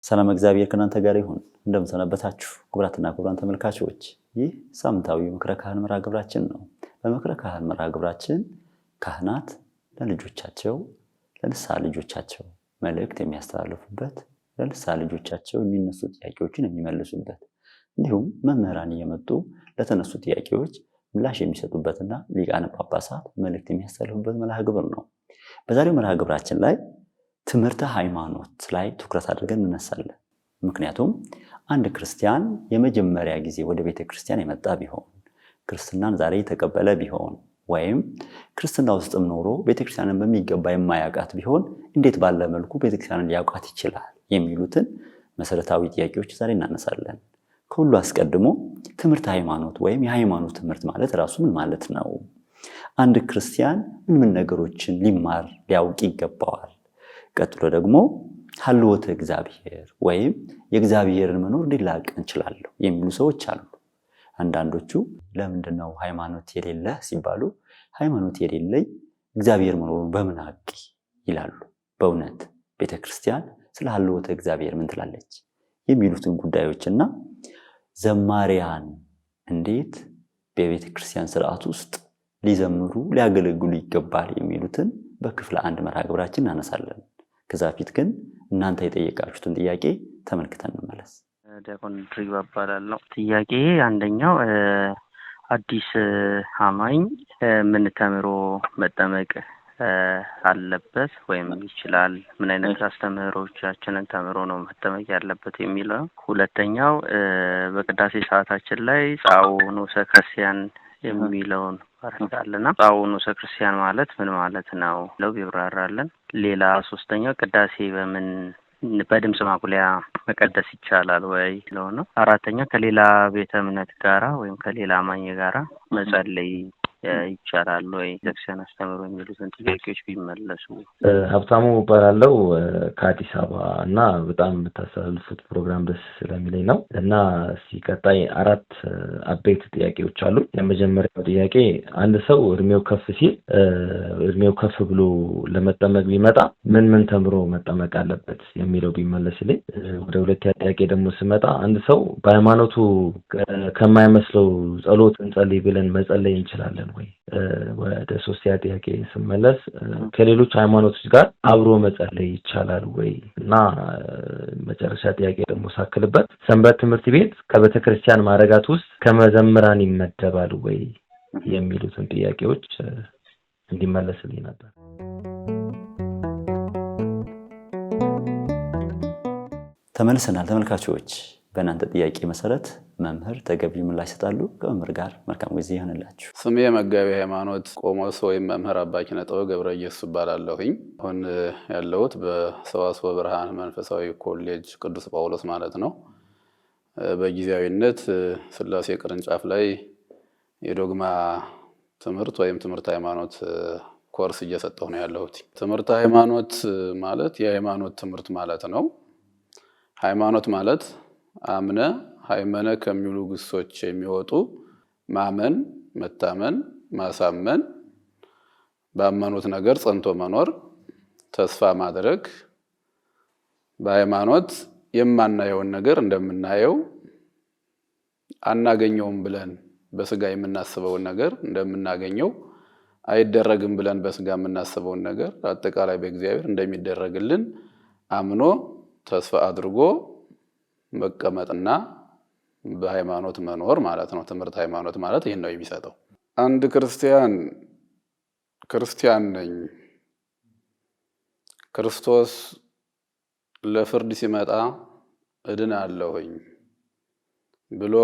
ሰላም እግዚአብሔር ከናንተ ጋር ይሁን። እንደምሰነበታችሁ ክቡራትና ክቡራን ተመልካቾች፣ ይህ ሳምንታዊ ምክረ ካህን መርሃ ግብራችን ነው። በምክረ ካህን መርሃ ግብራችን ካህናት ለልጆቻቸው ለንስሐ ልጆቻቸው መልእክት የሚያስተላልፉበት፣ ለንስሐ ልጆቻቸው የሚነሱ ጥያቄዎችን የሚመልሱበት፣ እንዲሁም መምህራን እየመጡ ለተነሱ ጥያቄዎች ምላሽ የሚሰጡበትና ሊቃነ ጳጳሳት መልእክት የሚያስተላልፉበት መርሃ ግብር ነው። በዛሬው መርሃ ግብራችን ላይ ትምህርተ ሃይማኖት ላይ ትኩረት አድርገን እንነሳለን። ምክንያቱም አንድ ክርስቲያን የመጀመሪያ ጊዜ ወደ ቤተ ክርስቲያን የመጣ ቢሆን፣ ክርስትናን ዛሬ የተቀበለ ቢሆን፣ ወይም ክርስትና ውስጥም ኖሮ ቤተ ክርስቲያንን በሚገባ የማያውቃት ቢሆን እንዴት ባለ መልኩ ቤተ ክርስቲያንን ሊያውቃት ይችላል የሚሉትን መሰረታዊ ጥያቄዎች ዛሬ እናነሳለን። ከሁሉ አስቀድሞ ትምህርተ ሃይማኖት ወይም የሃይማኖት ትምህርት ማለት ራሱ ምን ማለት ነው? አንድ ክርስቲያን ምን ነገሮችን ሊማር ሊያውቅ ይገባዋል? ቀጥሎ ደግሞ ሀልወተ እግዚአብሔር ወይም የእግዚአብሔርን መኖር ሊላቅ እንችላለሁ የሚሉ ሰዎች አሉ። አንዳንዶቹ ለምንድነው ሃይማኖት የሌለ ሲባሉ ሃይማኖት የሌለኝ እግዚአብሔር መኖሩን በምን አውቂ ይላሉ። በእውነት ቤተክርስቲያን ስለ ሀልወተ እግዚአብሔር ምን ትላለች የሚሉትን ጉዳዮችና ዘማሪያን እንዴት በቤተክርስቲያን ስርዓት ውስጥ ሊዘምሩ ሊያገለግሉ ይገባል የሚሉትን በክፍል 1 መርሃ ግብራችን እናነሳለን። ከዛ ፊት ግን እናንተ የጠየቃችሁትን ጥያቄ ተመልክተን እንመለስ። ዲያቆን ድሪባ እባላለሁ። ጥያቄ አንደኛው አዲስ አማኝ ምን ተምሮ መጠመቅ አለበት ወይም ይችላል? ምን አይነት አስተምህሮቻችንን ተምሮ ነው መጠመቅ ያለበት የሚለው። ሁለተኛው በቅዳሴ ሰዓታችን ላይ ጻውዕኑሰ ክርስቲያን የሚለውን አረጋለና ጻውዕኑሰ ክርስቲያን ማለት ምን ማለት ነው ለው ይብራራልን። ሌላ ሶስተኛው ቅዳሴ በድምጽ ማጉሊያ መቀደስ ይቻላል ወይ ነው። አራተኛ ከሌላ ቤተ እምነት ጋራ ወይም ከሌላ አማኝ ጋራ መጸለይ ይቻላል ወይ? ቤተክርስቲያን አስተምሮ የሚሉትን ጥያቄዎች ቢመለሱ። ሀብታሙ እባላለሁ ከአዲስ አበባ እና በጣም የምታስተላልፉት ፕሮግራም ደስ ስለሚለኝ ነው እና ሲቀጣይ 4 አበይት ጥያቄዎች አሉ። የመጀመሪያው ጥያቄ አንድ ሰው እድሜው ከፍ ሲል እድሜው ከፍ ብሎ ለመጠመቅ ቢመጣ ምን ተምሮ መጠመቅ አለበት የሚለው ቢመለስልኝ። ወደ ሁለተኛ ጥያቄ ደግሞ ስመጣ አንድ ሰው በሃይማኖቱ ከማይመስለው ጸሎት እንጸልይ ብለን መጸለይ እንችላለን ወይ? ወደ ሶስተኛ ጥያቄ ስመለስ ከሌሎች ሃይማኖቶች ጋር አብሮ መጸለይ ይቻላል ወይ? እና መጨረሻ ጥያቄ ደግሞ ሳክልበት ሰንበት ትምህርት ቤት ከቤተክርስቲያን ማዕረጋት ውስጥ ከመዘምራን ይመደባል ወይ የሚሉትን ጥያቄዎች እንዲመለስልኝ ነበር። ተመልሰናል ተመልካቾች። በእናንተ ጥያቄ መሰረት መምህር ተገቢ ምላሽ ይሰጣሉ። ከመምህር ጋር መልካም ጊዜ ይሆንላችሁ። ስሜ መጋቢ ሃይማኖት ቆሞስ ወይም መምህር አባ ኪነጥበብ ገብረ ኢየሱስ እባላለሁኝ። አሁን ያለሁት በሰዋስወ ብርሃን መንፈሳዊ ኮሌጅ ቅዱስ ጳውሎስ ማለት ነው። በጊዜያዊነት ስላሴ ቅርንጫፍ ላይ የዶግማ ትምህርት ወይም ትምህርት ሃይማኖት ኮርስ እየሰጠሁ ነው ያለሁት። ትምህርት ሃይማኖት ማለት የሃይማኖት ትምህርት ማለት ነው። ሃይማኖት ማለት አምነ ሃይመነ ከሚሉ ግሶች የሚወጡ ማመን፣ መታመን፣ ማሳመን፣ ባመኑት ነገር ጸንቶ መኖር፣ ተስፋ ማድረግ፣ በሃይማኖት የማናየውን ነገር እንደምናየው፣ አናገኘውም ብለን በስጋ የምናስበውን ነገር እንደምናገኘው፣ አይደረግም ብለን በስጋ የምናስበውን ነገር አጠቃላይ በእግዚአብሔር እንደሚደረግልን አምኖ ተስፋ አድርጎ መቀመጥና በሃይማኖት መኖር ማለት ነው። ትምህርት ሃይማኖት ማለት ይሄን ነው የሚሰጠው። አንድ ክርስቲያን ነኝ፣ ክርስቶስ ለፍርድ ሲመጣ እድናለሁኝ ብሎ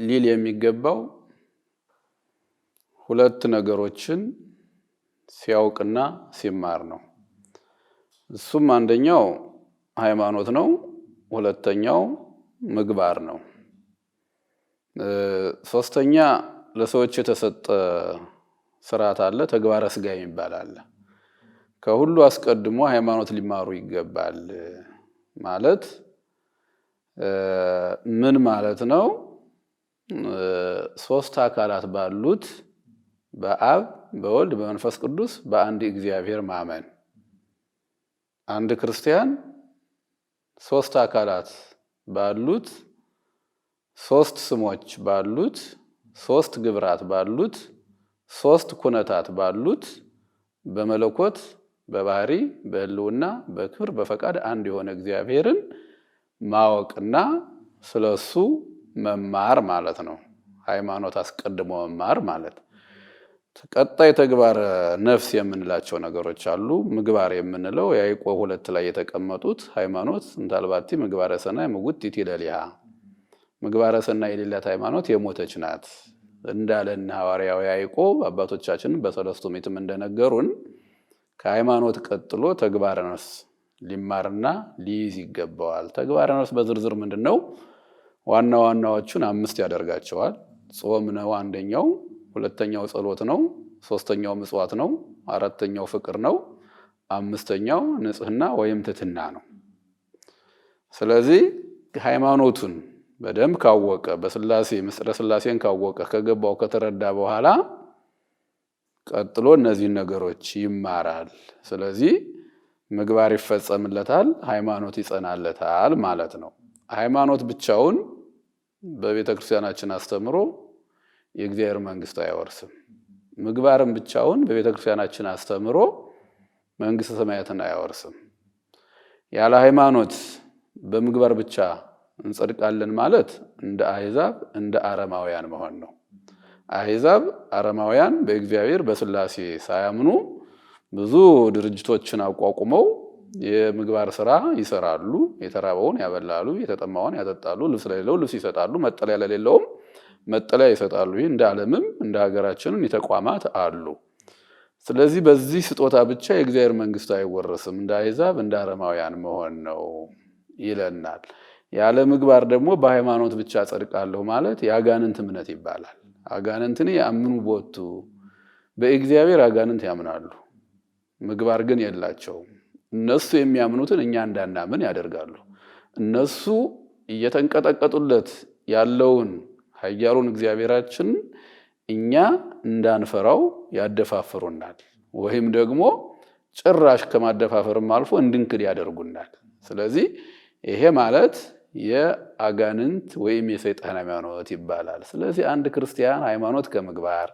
ሊል የሚገባው 2 ነገሮችን ሲያውቅና ሲማር ነው። እሱም አንደኛው ሃይማኖት ነው፣ ሁለተኛው ምግባር ነው። ሶስተኛ ለሰዎች የተሰጠ ስርዓት አለ፣ ተግባረ ስጋ የሚባል አለ። ከሁሉ አስቀድሞ ሃይማኖት ሊማሩ ይገባል ማለት ምን ማለት ነው? 3 አካላት ባሉት በአብ በወልድ በመንፈስ ቅዱስ በአንድ እግዚአብሔር ማመን። አንድ ክርስቲያን ሶስት አካላት ባሉት፣ ሶስት ስሞች ባሉት፣ ሶስት ግብራት ባሉት፣ ሶስት ኩነታት ባሉት በመለኮት በባህሪ በህልውና በክብር በፈቃድ አንድ የሆነ እግዚአብሔርን ማወቅና ስለሱ መማር ማለት ነው። ሃይማኖት አስቀድሞ መማር ማለት። ቀጣይ ተግባር ነፍስ የምንላቸው ነገሮች አሉ። ምግባር የምንለው ያዕቆብ 2 ላይ የተቀመጡት ሃይማኖት እንታልባቲ ምግባረ ሰናይ ምውት ይትለሊሃ፣ ምግባረ ሰናይ የሌላት ሃይማኖት የሞተች ናት እንዳለን ሐዋርያው ያዕቆብ አባቶቻችንን በሰለስቱ ምዕትም እንደነገሩን ከሃይማኖት ቀጥሎ ተግባረ ነፍስ ሊማርና ሊይዝ ይገባዋል። ተግባረ ነፍስ በዝርዝር ምንድነው? ዋና ዋናዎቹን 5 ያደርጋቸዋል። ጾም ነው አንደኛው፣ ሁለተኛው ጸሎት ነው፣ ሶስተኛው ምጽዋት ነው፣ አራተኛው ፍቅር ነው፣ አምስተኛው ንጽህና ወይም ትሕትና ነው። ስለዚህ ሃይማኖቱን በደንብ ካወቀ በስላሴ ምስጢረ ስላሴን ካወቀ ከገባው ከተረዳ በኋላ ቀጥሎ እነዚህ ነገሮች ይማራል። ስለዚህ ምግባር ይፈጸምለታል፣ ሃይማኖት ይጸናለታል ማለት ነው። ሃይማኖት ብቻውን በቤተ ክርስቲያናችን አስተምሮ የእግዚአብሔር መንግስት አይወርስም። ምግባርም ብቻውን በቤተ ክርስቲያናችን አስተምሮ መንግስተ ሰማያትን አይወርስም። ያለ ሃይማኖት በምግባር ብቻ እንጸድቃለን ማለት እንደ አሕዛብ እንደ አረማውያን መሆን ነው። አሕዛብ አረማውያን በእግዚአብሔር በስላሴ ሳያምኑ ብዙ ድርጅቶችን አቋቁመው የምግባር ስራ ይሰራሉ። የተራበውን ያበላሉ፣ የተጠማውን ያጠጣሉ፣ ልብስ ለሌለው ልብስ ይሰጣሉ፣ መጠለያ ለሌለውም መጠለያ ይሰጣሉ። ይህ እንደ ዓለምም እንደ ሀገራችንም ተቋማት አሉ። ስለዚህ በዚህ ስጦታ ብቻ የእግዚአብሔር መንግስት አይወረስም፣ እንደ አሕዛብ እንደ አረማውያን መሆን ነው ይለናል። ያለ ምግባር ደግሞ በሃይማኖት ብቻ ጸድቃለሁ ማለት የአጋንንት እምነት ይባላል። አጋንንትን ያምኑ ቦቱ በእግዚአብሔር አጋንንት ያምናሉ፣ ምግባር ግን የላቸውም። እነሱ የሚያምኑትን እኛ እንዳናምን ያደርጋሉ። እነሱ እየተንቀጠቀጡለት ያለውን ኃያሉን እግዚአብሔራችን እኛ እንዳንፈራው ያደፋፍሩናል፣ ወይም ደግሞ ጭራሽ ከማደፋፈርም አልፎ እንድንክድ ያደርጉናል። ስለዚህ ይሄ ማለት የአጋንንት ወይም የሰይጣን ሃይማኖት ይባላል። ስለዚህ አንድ ክርስቲያን ሃይማኖት ከምግባር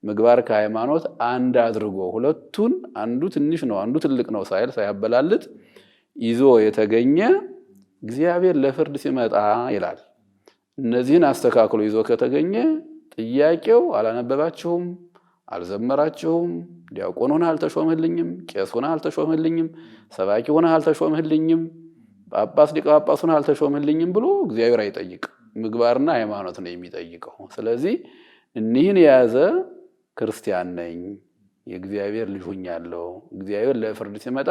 ምግባር ከሃይማኖት አንድ አድርጎ ሁለቱን አንዱ ትንሽ ነው አንዱ ትልቅ ነው ሳይል ሳያበላልጥ ይዞ የተገኘ እግዚአብሔር ለፍርድ ሲመጣ ይላል እነዚህን አስተካክሎ ይዞ ከተገኘ ጥያቄው አላነበባችሁም፣ አልዘመራችሁም፣ ዲያቆን ሆነህ አልተሾምህልኝም፣ ቄስ ሆነህ አልተሾምህልኝም፣ ሰባኪ ሆነህ አልተሾምህልኝም፣ ጳጳስ ሊቀ ጳጳስ ሆነህ አልተሾምህልኝም ብሎ እግዚአብሔር አይጠይቅ። ምግባርና ሃይማኖት ነው የሚጠይቀው። ስለዚህ እኒህን የያዘ ክርስቲያን ነኝ፣ የእግዚአብሔር ልጅ ሆኛለሁ፣ እግዚአብሔር ለፍርድ ሲመጣ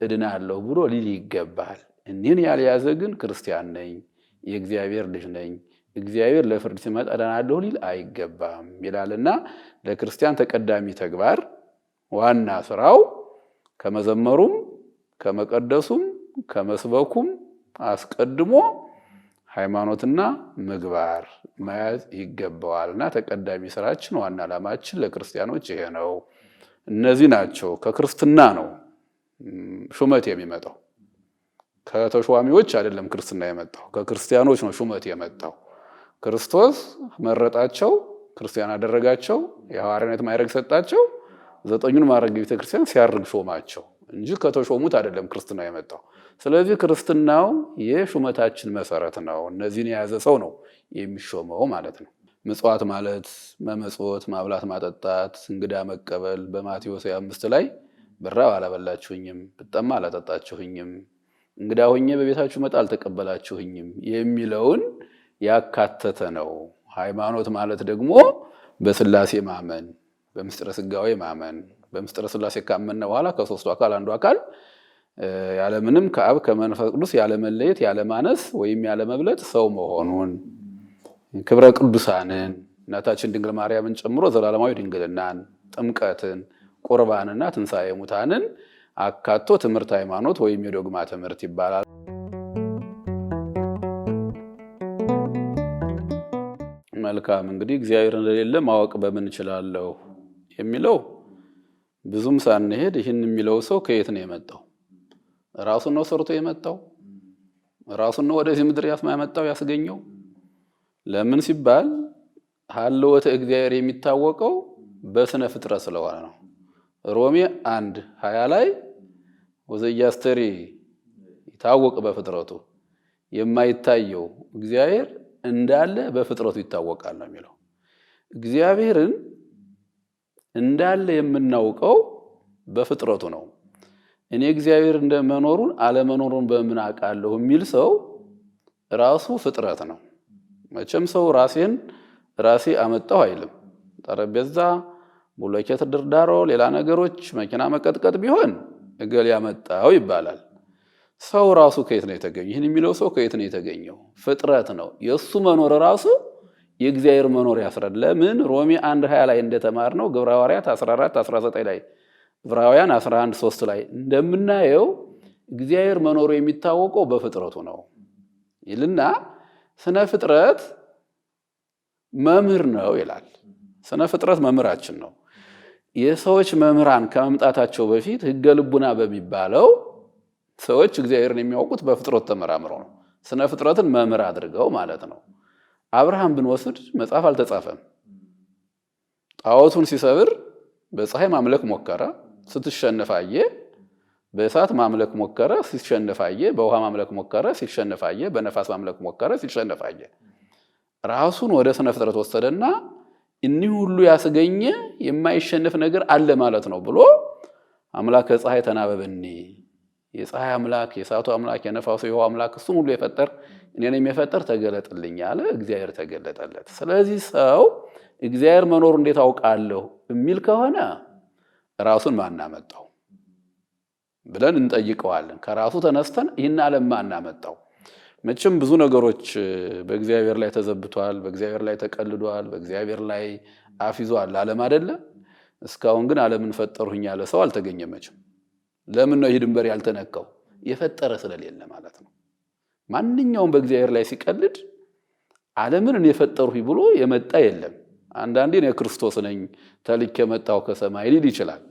እድናለሁ ብሎ ሊል ይገባል። እኒህን ያልያዘ ግን ክርስቲያን ነኝ፣ የእግዚአብሔር ልጅ ነኝ፣ እግዚአብሔር ለፍርድ ሲመጣ እድናለሁ ሊል አይገባም ይላልና ለክርስቲያን ተቀዳሚ ተግባር ዋና ስራው ከመዘመሩም ከመቀደሱም ከመስበኩም አስቀድሞ ሃይማኖትና ምግባር መያዝ ይገባዋልና ተቀዳሚ ስራችን ዋና ዓላማችን ለክርስቲያኖች ይሄ ነው። እነዚህ ናቸው። ከክርስትና ነው ሹመት የሚመጣው። ከተሿሚዎች አይደለም ክርስትና የመጣው፣ ከክርስቲያኖች ነው ሹመት የመጣው። ክርስቶስ መረጣቸው፣ ክርስቲያን አደረጋቸው፣ የሐዋርያነት ማዕረግ ሰጣቸው፣ 9ኙን ማዕረግ ቤተክርስቲያን ሲያርግ ሾማቸው እንጂ ከተሾሙት አይደለም ክርስትና የመጣው። ስለዚህ ክርስትናው የሹመታችን መሰረት ነው። እነዚህን የያዘ ሰው ነው የሚሾመው ማለት ነው። ምጽዋት ማለት መመጽወት፣ ማብላት፣ ማጠጣት፣ እንግዳ መቀበል በማቴዎስ 5 ላይ ብራብ አላበላችሁኝም፣ ብጠማ አላጠጣችሁኝም፣ እንግዳ ሆኜ በቤታችሁ መጣ አልተቀበላችሁኝም የሚለውን ያካተተ ነው። ሃይማኖት ማለት ደግሞ በስላሴ ማመን፣ በምስጢረ ስጋዌ ማመን። በምስጢረ ስላሴ ካመነ በኋላ ከሶስቱ አካል አንዱ አካል ያለምንም ከአብ ከመንፈስ ቅዱስ ያለመለየት ያለማነስ ወይም ያለመብለጥ ሰው መሆኑን፣ ክብረ ቅዱሳንን እናታችን ድንግል ማርያምን ጨምሮ ዘላለማዊ ድንግልናን፣ ጥምቀትን፣ ቁርባንና ትንሣኤ ሙታንን አካቶ ትምህርት ሃይማኖት ወይም የዶግማ ትምህርት ይባላል። መልካም እንግዲህ እግዚአብሔር እንደሌለ ማወቅ በምን እችላለሁ የሚለው ብዙም ሳንሄድ ይህን የሚለው ሰው ከየት ነው የመጣው? ራሱ ነው ሰርቶ የመጣው? ራሱን ነው ወደዚህ ምድር ያመጣው ያስገኘው። ለምን ሲባል ሀልወተ እግዚአብሔር የሚታወቀው በስነ ፍጥረት ስለሆነ ነው። ሮሜ 1:20 ላይ ወዘያስተሪ ይታወቅ በፍጥረቱ የማይታየው እግዚአብሔር እንዳለ በፍጥረቱ ይታወቃል ነው የሚለው። እግዚአብሔርን እንዳለ የምናውቀው በፍጥረቱ ነው። እኔ እግዚአብሔር እንደመኖሩን አለመኖሩን በምን አውቃለሁ የሚል ሰው ራሱ ፍጥረት ነው። መቼም ሰው ራሴ አመጣው አይልም። ጠረጴዛ፣ ብሎኬት ድርዳሮ፣ ሌላ ነገሮች መኪና መቀጥቀጥ ቢሆን እገሌ ያመጣው ይባላል። ሰው ራሱ ከየት ነው የተገኘው? ይህን የሚለው ሰው ከየት ነው የተገኘው? ፍጥረት ነው። የሱ መኖር ራሱ የእግዚአብሔር መኖር ያስረዳል። ለምን ሮሜ 1:20 ላይ እንደተማርነው ግብረ ሐዋርያት 14:19 ላይ ዕብራውያን 11:3 ላይ እንደምናየው እግዚአብሔር መኖሩ የሚታወቀው በፍጥረቱ ነው ይልና ስነ ፍጥረት መምህር ነው ይላል። ስነ ፍጥረት መምህራችን ነው። የሰዎች መምህራን ከመምጣታቸው በፊት ሕገ ልቡና በሚባለው ሰዎች እግዚአብሔርን የሚያውቁት በፍጥረት ተመራምረው ነው። ስነ ፍጥረትን መምህር አድርገው ማለት ነው። አብርሃም ብንወስድ መጽሐፍ አልተጻፈም። ጣዖቱን ሲሰብር በፀሐይ ማምለክ ሞከረ፣ ስትሸነፍ አየ። በእሳት ማምለክ ሞከረ፣ ሲሸነፍ አየ። በውሃ ማምለክ ሞከረ፣ ሲሸነፍ አየ። በነፋስ ማምለክ ሞከረ፣ ሲሸነፍ አየ። ራሱን ወደ ስነ ፍጥረት ወሰደና እኒህ ሁሉ ያስገኘ የማይሸነፍ ነገር አለ ማለት ነው ብሎ አምላከ ፀሐይ ተናበበኒ፣ የፀሐይ አምላክ፣ የእሳቱ አምላክ፣ የነፋሱ የውሃው አምላክ እሱን ሁሉ የፈጠር እኔን የሚፈጠር ተገለጥልኝ አለ። እግዚአብሔር ተገለጠለት። ስለዚህ ሰው እግዚአብሔር መኖሩ እንዴት አውቃለሁ የሚል ከሆነ ራሱን ማን አመጣው ብለን እንጠይቀዋለን። ከራሱ ተነስተን ይህን ዓለም ማን አመጣው? መቼም ብዙ ነገሮች በእግዚአብሔር ላይ ተዘብቷል፣ በእግዚአብሔር ላይ ተቀልዷል፣ በእግዚአብሔር ላይ አፊዟል ዓለም አይደለ? እስካሁን ግን ዓለምን ፈጠርሁኝ ያለ ሰው አልተገኘም። መቼም ለምን ነው ይህ ድንበር ያልተነካው? የፈጠረ ስለሌለ ማለት ነው። ማንኛውም በእግዚአብሔር ላይ ሲቀልድ ዓለምን እኔ ፈጠርሁኝ ብሎ የመጣ የለም። አንዳንዴ እኔ ክርስቶስ ነኝ ተልኬ መጣሁ ከሰማይ ሊል ይችላል።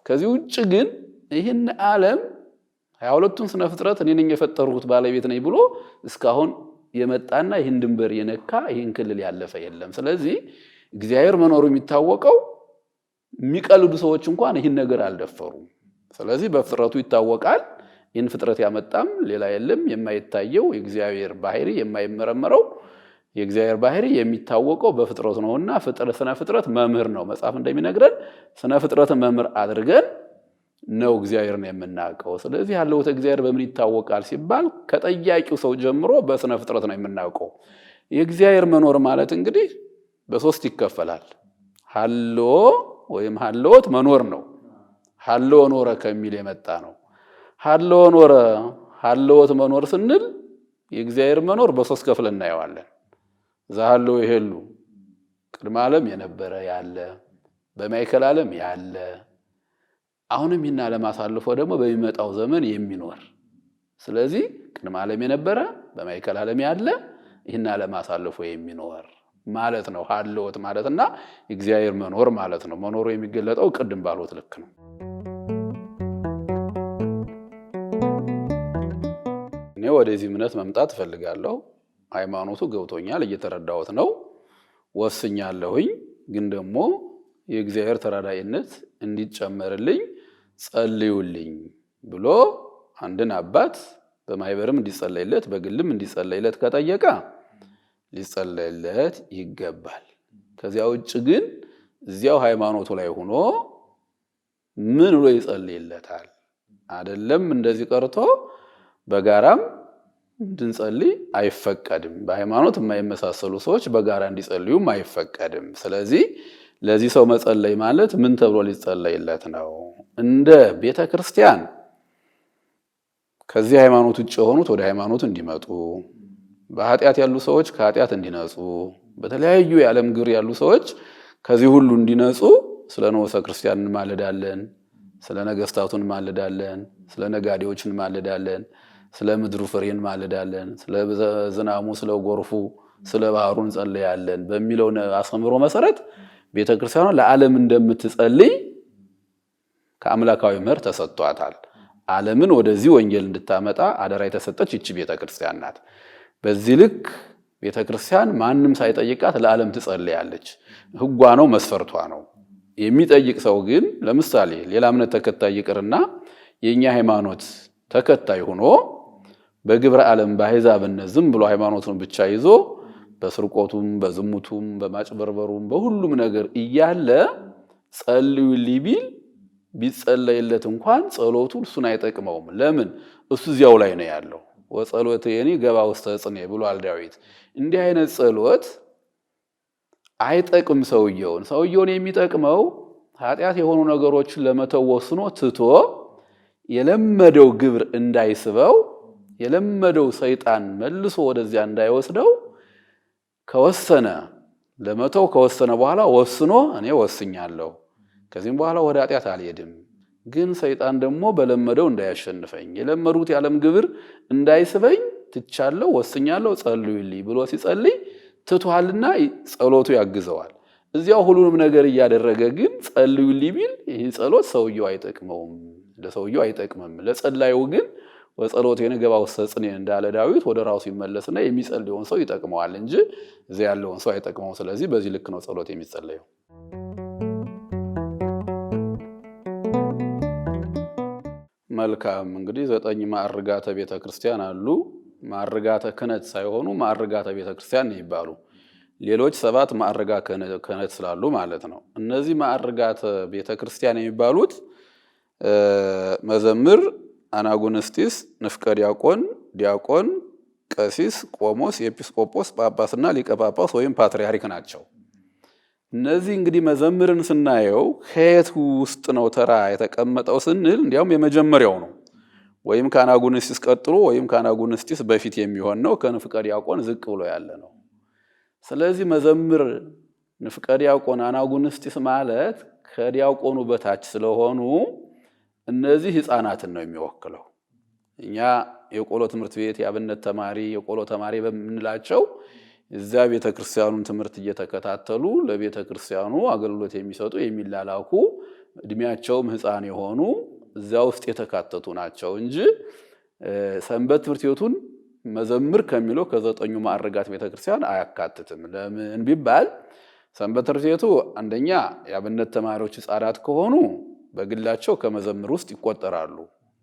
ከዚህ ውጭ ግን ይህን ዓለም 22ቱን ስነ ፍጥረት እኔ ነኝ የፈጠርሁት ባለቤት ነኝ ብሎ እስካሁን የመጣና ይህን ድንበር የነካ ይህን ክልል ያለፈ የለም። ስለዚህ እግዚአብሔር መኖሩ የሚታወቀው የሚቀልዱ ሰዎች እንኳን ይህን ነገር አልደፈሩም። ስለዚህ በፍጥረቱ ይታወቃል። ይህን ፍጥረት ያመጣም ሌላ የለም። የማይታየው የእግዚአብሔር ባህሪ የማይመረመረው የእግዚአብሔር ባህሪ የሚታወቀው በፍጥረቱ ነውና ስነ ፍጥረት መምህር ነው። መጽሐፍ እንደሚነግረን ስነ ፍጥረትን መምህር አድርገን ነው እግዚአብሔርን የምናውቀው። ስለዚህ ያለውት እግዚአብሔር በምን ይታወቃል ሲባል ከጠያቂው ሰው ጀምሮ በስነ ፍጥረት ነው የምናውቀው። የእግዚአብሔር መኖር ማለት እንግዲህ በሶስት ይከፈላል። ሀሎ ወይም ሀሎት መኖር ነው። ሀሎ ኖረ ከሚል የመጣ ነው። ሀሎ ኖረ ሀሎት መኖር ስንል የእግዚአብሔር መኖር በሶስት ከፍል እናየዋለን። ዛሃሎ ይሄሉ ቅድመ ዓለም የነበረ ያለ፣ በማይከል ዓለም ያለ፣ አሁንም ይህን ዓለም አሳልፎ ደግሞ በሚመጣው ዘመን የሚኖር። ስለዚህ ቅድመ ዓለም የነበረ፣ በማይከል ዓለም ያለ፣ ይህን ዓለም አሳልፎ የሚኖር ማለት ነው ሀሎት ማለትና እግዚአብሔር መኖር ማለት ነው። መኖሩ የሚገለጠው ቅድም ባሉት ልክ ነው። እኔ ወደዚህ እምነት መምጣት እፈልጋለሁ። ሃይማኖቱ ገብቶኛል፣ እየተረዳሁት ነው፣ ወስኛለሁኝ። ግን ደግሞ የእግዚአብሔር ተራዳኢነት እንዲጨመርልኝ ጸልዩልኝ ብሎ አንድን አባት በማህበርም እንዲጸለይለት በግልም እንዲጸለይለት ከጠየቀ ሊጸለይለት ይገባል። ከዚያ ውጭ ግን እዚያው ሃይማኖቱ ላይ ሆኖ ምን ብሎ ይጸልይለታል? አይደለም እንደዚህ ቀርቶ በጋራም እንድንጸልይ አይፈቀድም። በሃይማኖት የማይመሳሰሉ ሰዎች በጋራ እንዲጸልዩም አይፈቀድም። ስለዚህ ለዚህ ሰው መጸለይ ማለት ምን ተብሎ ሊጸለይለት ነው? እንደ ቤተ ክርስቲያን ከዚህ ሃይማኖት ውጭ የሆኑት ወደ ሃይማኖት እንዲመጡ፣ በኃጢአት ያሉ ሰዎች ከኃጢአት እንዲነጹ፣ በተለያዩ የዓለም ግብር ያሉ ሰዎች ከዚህ ሁሉ እንዲነጹ ስለ ንዑሰ ክርስቲያን እንማልዳለን፣ ስለ ነገስታቱ እንማልዳለን፣ ስለ ነጋዴዎች እንማልዳለን፣ ስለ ምድሩ ፍሬ እንማልዳለን፣ ስለ ዝናሙ፣ ስለ ጎርፉ፣ ስለ ባህሩ እንጸልያለን በሚለው አስተምህሮ መሰረት ቤተክርስቲያኗ ለዓለም እንደምትጸልይ ከአምላካዊ መር ተሰጥቷታል። ዓለምን ወደዚህ ወንጌል እንድታመጣ አደራ የተሰጠች ይቺ ቤተክርስቲያን ናት። በዚህ ልክ ቤተክርስቲያን ማንም ሳይጠይቃት ለዓለም ትጸልያለች። ህጓ ነው፣ መስፈርቷ ነው። የሚጠይቅ ሰው ግን ለምሳሌ ሌላ እምነት ተከታይ ይቅርና የኛ ሃይማኖት ተከታይ ሆኖ በግብረ ዓለም በአሕዛብነት ዝም ብሎ ሃይማኖቱን ብቻ ይዞ በስርቆቱም በዝሙቱም በማጭበርበሩም በሁሉም ነገር እያለ ጸልዩልኝ ቢል ቢጸለይለት እንኳን ጸሎቱ እሱን አይጠቅመውም። ለምን? እሱ እዚያው ላይ ነው ያለው። ወጸሎቴኒ ገባ ውስተ ጽኔ ብሏል ዳዊት። እንዲህ አይነት ጸሎት አይጠቅም ሰውየውን የሚጠቅመው ኃጢአት የሆኑ ነገሮችን ለመተው ወስኖ ትቶ የለመደው ግብር እንዳይስበው የለመደው ሰይጣን መልሶ ወደዚያ እንዳይወስደው ከወሰነ ለመተው ከወሰነ በኋላ ወስኖ እኔ ወስኛለሁ ከዚህም በኋላ ወደ ኃጢአት አልሄድም፣ ግን ሰይጣን ደግሞ በለመደው እንዳያሸንፈኝ የለመዱት የዓለም ግብር እንዳይስበኝ ትቻለሁ ወስኛለሁ ጸልዩልኝ ብሎ ሲጸልይ ትቷልና ጸሎቱ ያግዘዋል። እዚያው ሁሉንም ነገር እያደረገ ግን ጸልዩልኝ ቢል ይህ ጸሎት ሰውየው አይጠቅመውም፣ ለሰውየው አይጠቅምም። ለጸላዩ ግን ወጸሎቴኒ ገባ ውስተ ጽኔ እንዳለ ዳዊት ወደ ራሱ ይመለስና የሚጸልየውን ሰው ይጠቅመዋል እንጂ እዚያ ያለውን ሰው አይጠቅመውም። ስለዚህ በዚህ ልክ ነው ጸሎት የሚጸለየው። መልካም እንግዲህ 9 ማዕርጋተ ቤተክርስቲያን አሉ። ማዕርጋተ ክህነት ሳይሆኑ ማዕርጋተ ቤተክርስቲያን ይባሉ። ሌሎች 7 ማዕርጋተ ክህነት ስላሉ ማለት ነው። እነዚህ ማዕርጋተ ቤተክርስቲያን የሚባሉት መዘምር፣ አናጉንስጢስ፣ ንፍቀ ዲያቆን፣ ዲያቆን፣ ቀሲስ፣ ቆሞስ፣ ኤጲስቆጶስ፣ ጳጳስና ሊቀ ጳጳስ ወይም ፓትርያርክ ናቸው። እነዚህ እንግዲህ መዘምርን ስናየው ከየት ውስጥ ነው ተራ የተቀመጠው ስንል እንዲያውም የመጀመሪያው ነው። ወይም ከአናጉንስጢስ ቀጥሎ ወይም ከአናጉንስጢስ በፊት የሚሆን ነው። ከንፍቀ ዲያቆን ዝቅ ብሎ ያለ ነው። ስለዚህ መዘምር፣ ንፍቀ ዲያቆን፣ አናጉንስጢስ ማለት ከዲያቆኑ በታች ስለሆኑ እነዚህ ሕፃናትን ነው የሚወክለው። እኛ የቆሎ ትምህርት ቤት የአብነት ተማሪ የቆሎ ተማሪ በምንላቸው እዚያ ቤተክርስቲያኑን ትምህርት እየተከታተሉ ለቤተክርስቲያኑ አገልግሎት የሚሰጡ የሚላላኩ እድሜያቸውም ሕፃን የሆኑ እዚያ ውስጥ የተካተቱ ናቸው እንጂ ሰንበት ትምህርት ቤቱን መዘምር ከሚለው ከ9 ማዕርጋት ቤተክርስቲያን አያካትትም። ለምን ቢባል ሰንበት ትምህርት ቤቱ አንደኛ የአብነት ተማሪዎች ሕፃናት ከሆኑ በግላቸው ከመዘምር ውስጥ ይቆጠራሉ፣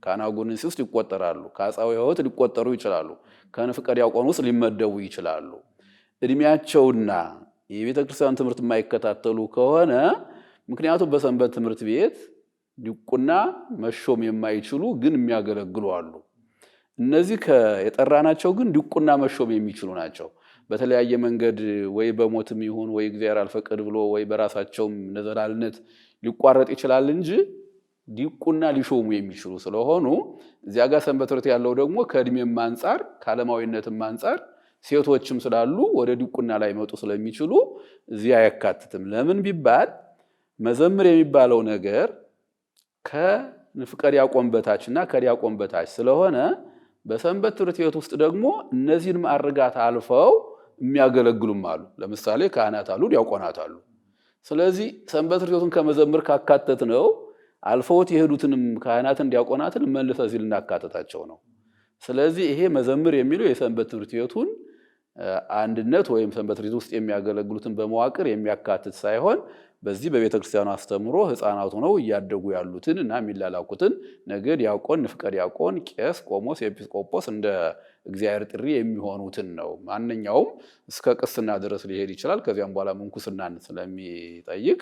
ከአናጉንስጢስ ውስጥ ይቆጠራሉ፣ ከአጻዊ ሕይወት ሊቆጠሩ ይችላሉ፣ ከንፍቀ ዲያቆን ውስጥ ሊመደቡ ይችላሉ። እድሜያቸውና የቤተክርስቲያን ትምህርት የማይከታተሉ ከሆነ ምክንያቱም በሰንበት ትምህርት ቤት ዲቁና መሾም የማይችሉ ግን የሚያገለግሉ አሉ። እነዚህ የጠራናቸው ግን ዲቁና መሾም የሚችሉ ናቸው። በተለያየ መንገድ ወይ በሞትም ይሁን ወይ እግዚአብሔር አልፈቀድ ብሎ ወይ በራሳቸውም ነዘላልነት ሊቋረጥ ይችላል እንጂ ዲቁና ሊሾሙ የሚችሉ ስለሆኑ እዚያ ጋር ሰንበት ትምህርት ያለው ደግሞ ከእድሜም አንፃር ከዓለማዊነትም አንፃር ሴቶችም ስላሉ ወደ ዲቁና ላይ መጡ ስለሚችሉ እዚያ አያካትትም። ለምን ቢባል መዘምር የሚባለው ነገር ከንፍቀ ዲያቆን በታችና ከዲያቆን በታች ስለሆነ በሰንበት ትምህርት ቤት ውስጥ ደግሞ እነዚህን ማዕርጋት አልፈው የሚያገለግሉም አሉ። ለምሳሌ ካህናት አሉ፣ ዲያቆናት አሉ። ስለዚህ ሰንበት ትምህርት ቤቱን ከመዘምር ካካተት ነው አልፈውት የሄዱትንም ካህናትን ዲያቆናትን መልሰ እዚህ ልናካተታቸው ነው። ስለዚህ ይሄ መዘምር የሚለው የሰንበት ትምህርት ቤቱን አንድነት ወይም ሰንበት ትምህርት ውስጥ የሚያገለግሉትን በመዋቅር የሚያካትት ሳይሆን በዚህ በቤተክርስቲያኑ አስተምሮ ሕፃናቱ ነው እያደጉ ያሉትን እና የሚላላኩትን ነገ ዲያቆን፣ ንፍቀ ዲያቆን፣ ቄስ፣ ቆሞስ፣ ኤጲስቆጶስ እንደ እግዚአብሔር ጥሪ የሚሆኑትን ነው። ማንኛውም እስከ ቅስና ድረስ ሊሄድ ይችላል። ከዚያም በኋላ ምንኩስናን ስለሚጠይቅ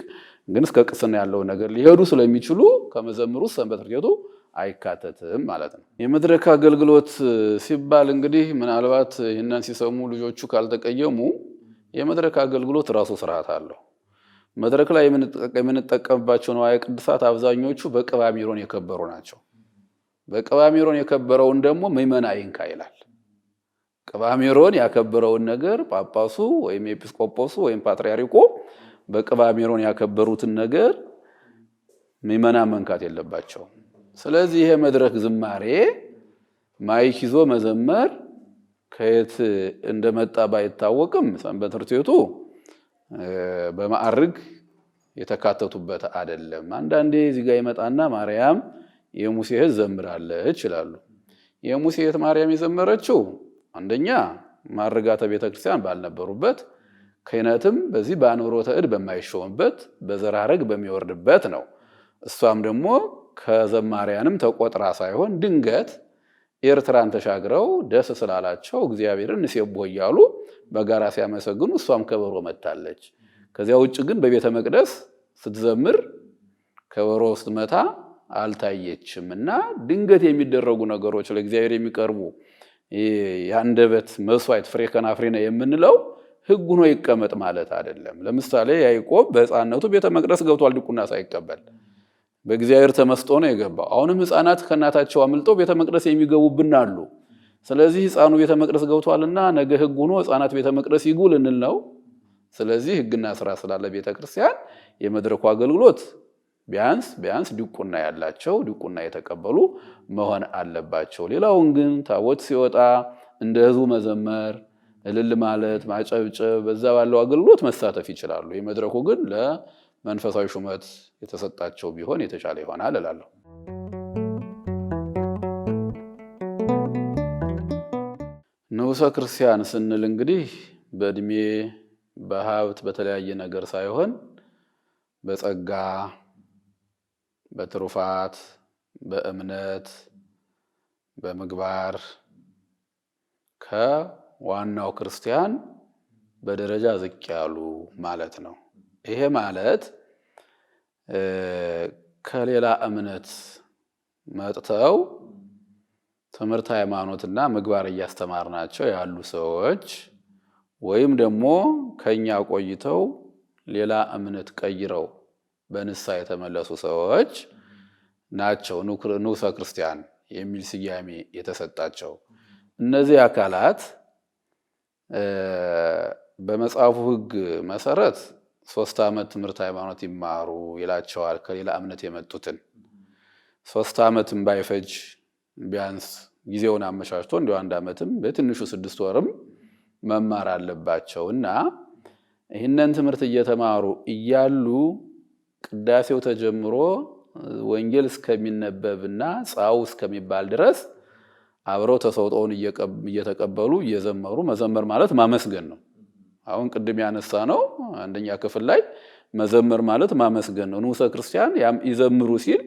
ግን እስከ ቅስና ያለው ነገር ሊሄዱ ስለሚችሉ ከመዘምሩ ሰንበት ትምህርት ቤቱ አይካተትም ማለት ነው። የመድረክ አገልግሎት ሲባል እንግዲህ ምናልባት ይህንን ሲሰሙ ልጆቹ ካልተቀየሙ የመድረክ አገልግሎት ራሱ ስርዓት አለው። መድረክ ላይ የምንጠቀምባቸው ንዋየ ቅድሳት አብዛኞቹ በቅባ ሜሮን የከበሩ ናቸው። በቅባ ሜሮን የከበረውን ደግሞ ምእመን አይንካ ይላል። ቅባ ሜሮን ያከበረውን ነገር ጳጳሱ ወይም ኤጲስቆጶሱ ወይም ፓትርያርኩ በቅባ ሜሮን ያከበሩትን ነገር ምእመናን መንካት የለባቸውም። ስለዚህ ይሄ መድረክ ዝማሬ ማይክ ይዞ መዘመር ከየት እንደመጣ ባይታወቅም ሰንበት ትምህርት ቤቱ በማዕርግ የተካተቱበት አይደለም። አንዳንዴ እዚህ ጋር ይመጣና ማርያም የሙሴ እህት ዘምራለች ይላሉ። የሙሴ እህት ማርያም የዘመረችው አንደኛ ማርጋተ ቤተክርስቲያን ባልነበሩበት ክህነትም በዚህ በአንብሮተ እድ በማይሾምበት በዘርዓ ሐረግ በሚወርድበት ነው። እሷም ደግሞ ከዘማሪያንም ተቆጥራ ሳይሆን ድንገት ኤርትራን ተሻግረው ደስ ስላላቸው እግዚአብሔርን ንሴብሖ እያሉ በጋራ ሲያመሰግኑ እሷም ከበሮ መታለች። ከዚያ ውጭ ግን በቤተ መቅደስ ስትዘምር ከበሮ ስትመታ አልታየችም። እና ድንገት የሚደረጉ ነገሮች ለእግዚአብሔር የሚቀርቡ የአንደበት መስዋዕት ፍሬ ከናፍሬ ነው የምንለው ሕግ ሆኖ ይቀመጥ ማለት አይደለም። ለምሳሌ ያዕቆብ በሕፃንነቱ ቤተ መቅደስ ገብቷል ዲቁና ሳይቀበል በእግዚአብሔር ተመስጦ ነው የገባው። አሁንም ሕፃናት ከእናታቸው አምልጠው ቤተ መቅደስ የሚገቡብን አሉ። ስለዚህ ሕፃኑ ቤተ መቅደስ ገብቷልና ነገ ሕግ ሆኖ ሕፃናት ቤተ መቅደስ ይግቡ ልንል ነው። ስለዚህ ሕግና ስራ ስላለ ቤተ ክርስቲያን የመድረኩ አገልግሎት ቢያንስ ዲቁና ያላቸው ዲቁና የተቀበሉ መሆን አለባቸው። ሌላውን ግን ታቦት ሲወጣ እንደ ሕዝቡ መዘመር፣ እልል ማለት፣ ማጨብጨብ በዛ ባለው አገልግሎት መሳተፍ ይችላሉ። የመድረኩ ግን ለመንፈሳዊ ሹመት የተሰጣቸው ቢሆን የተሻለ ይሆናል እላለሁ። ንዑሰ ክርስቲያን ስንል እንግዲህ በእድሜ በሀብት በተለያየ ነገር ሳይሆን በጸጋ በትሩፋት በእምነት በምግባር ከዋናው ክርስቲያን በደረጃ ዝቅ ያሉ ማለት ነው። ይሄ ማለት ከሌላ እምነት መጥተው ትምህርት ሃይማኖትና ምግባር እያስተማርናቸው ያሉ ሰዎች ወይም ደግሞ ከኛ ቆይተው ሌላ እምነት ቀይረው በንስሐ የተመለሱ ሰዎች ናቸው ንዑሰ ክርስቲያን የሚል ስያሜ የተሰጣቸው። እነዚህ አካላት በመጽሐፉ ሕግ መሰረት 3 ዓመት ትምህርት ሃይማኖት ይማሩ ይላቸዋል። ከሌላ እምነት የመጡትን 3 ዓመትም ባይፈጅ ቢያንስ ጊዜውን አመቻችቶ እንዲሁ 1 ዓመትም በትንሹ 6 ወርም መማር አለባቸው እና ይህንን ትምህርት እየተማሩ እያሉ ቅዳሴው ተጀምሮ ወንጌል እስከሚነበብና ጻው እስከሚባል ድረስ አብረው ተሰውጦውን እየተቀበሉ እየዘመሩ መዘመር ማለት ማመስገን ነው። አሁን ቅድም ያነሳ ነው አንደኛ ክፍል ላይ መዘመር ማለት ማመስገን ነው። ንዑሰ ክርስቲያን ይዘምሩ ሲል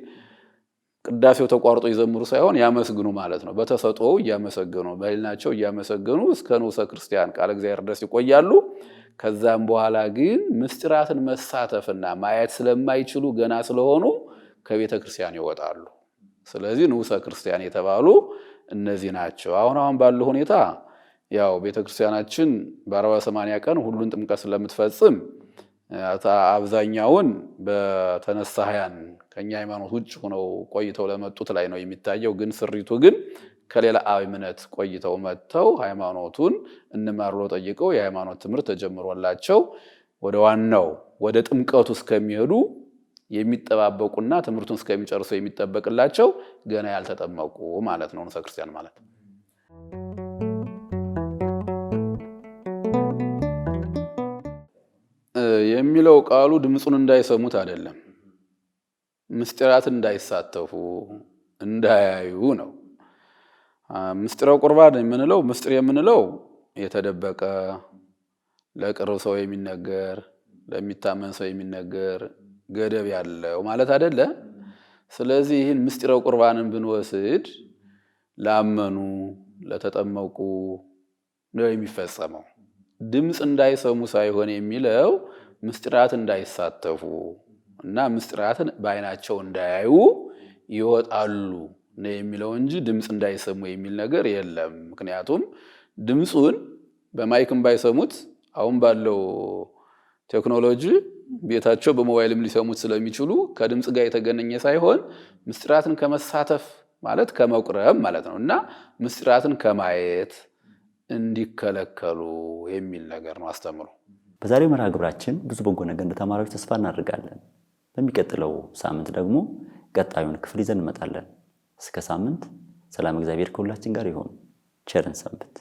ቅዳሴው ተቋርጦ ይዘምሩ ሳይሆን ያመስግኑ ማለት ነው። በተሰጦው እያመሰገኑ በህሊናቸው እያመሰገኑ እስከ ንዑሰ ክርስቲያን ቃለ እግዚአብሔር ድረስ ይቆያሉ። ከዛም በኋላ ግን ምስጢራትን መሳተፍና ማየት ስለማይችሉ ገና ስለሆኑ ከቤተ ክርስቲያን ይወጣሉ። ስለዚህ ንዑሰ ክርስቲያን የተባሉ እነዚህ ናቸው። አሁን ባለው ሁኔታ ያው ቤተ ክርስቲያናችን በ40-80 ቀን ሁሉን ጥምቀት ስለምትፈጽም አብዛኛውን በተነሳያን ከኛ ሃይማኖት ውጭ ሆነው ቆይተው ለመጡት ላይ ነው የሚታየው። ግን ስሪቱ ግን ከሌላ እምነት ቆይተው መጥተው ሃይማኖቱን እንማር ብለው ጠይቀው የሃይማኖት ትምህርት ተጀምሮላቸው ወደ ዋናው ወደ ጥምቀቱ እስከሚሄዱ የሚጠባበቁና ትምህርቱን እስከሚጨርሱ የሚጠበቅላቸው ገና ያልተጠመቁ ማለት ነው ንዑሰ ክርስቲያን ማለት። የሚለው ቃሉ ድምጹን እንዳይሰሙት አይደለም፣ ምስጢራትን እንዳይሳተፉ እንዳያዩ ነው። ምስጢረ ቁርባን የምንለው ምስጢር የምንለው የተደበቀ ለቅርብ ሰው የሚነገር ለሚታመን ሰው የሚነገር ገደብ ያለው ማለት አይደለ። ስለዚህ ይህን ምስጢረ ቁርባንን ብንወስድ ላመኑ ለተጠመቁ ነው የሚፈጸመው። ድምጽ እንዳይሰሙ ሳይሆን የሚለው ምስጢራት እንዳይሳተፉ እና ምስጢራትን በአይናቸው እንዳያዩ ይወጣሉ ነው የሚለው እንጂ ድምጽ እንዳይሰሙ የሚል ነገር የለም። ምክንያቱም ድምጹን በማይክም ባይሰሙት አሁን ባለው ቴክኖሎጂ ቤታቸው በሞባይልም ሊሰሙት ስለሚችሉ ከድምጽ ጋር የተገናኘ ሳይሆን ምስጢራትን ከመሳተፍ ማለት ከመቁረብ ማለት ነው እና ምስጢራትን ከማየት እንዲከለከሉ የሚል ነገር ነው አስተምሮ። በዛሬው መርሃ ግብራችን ብዙ በጎ ነገር እንደተማራችሁ ተስፋ እናደርጋለን። በሚቀጥለው ሳምንት ደግሞ ቀጣዩን ክፍል ይዘን እንመጣለን። እስከ ሳምንት ሰላም እግዚአብሔር ከሁላችን ጋር ይሁን። ቸርን ሰንብት።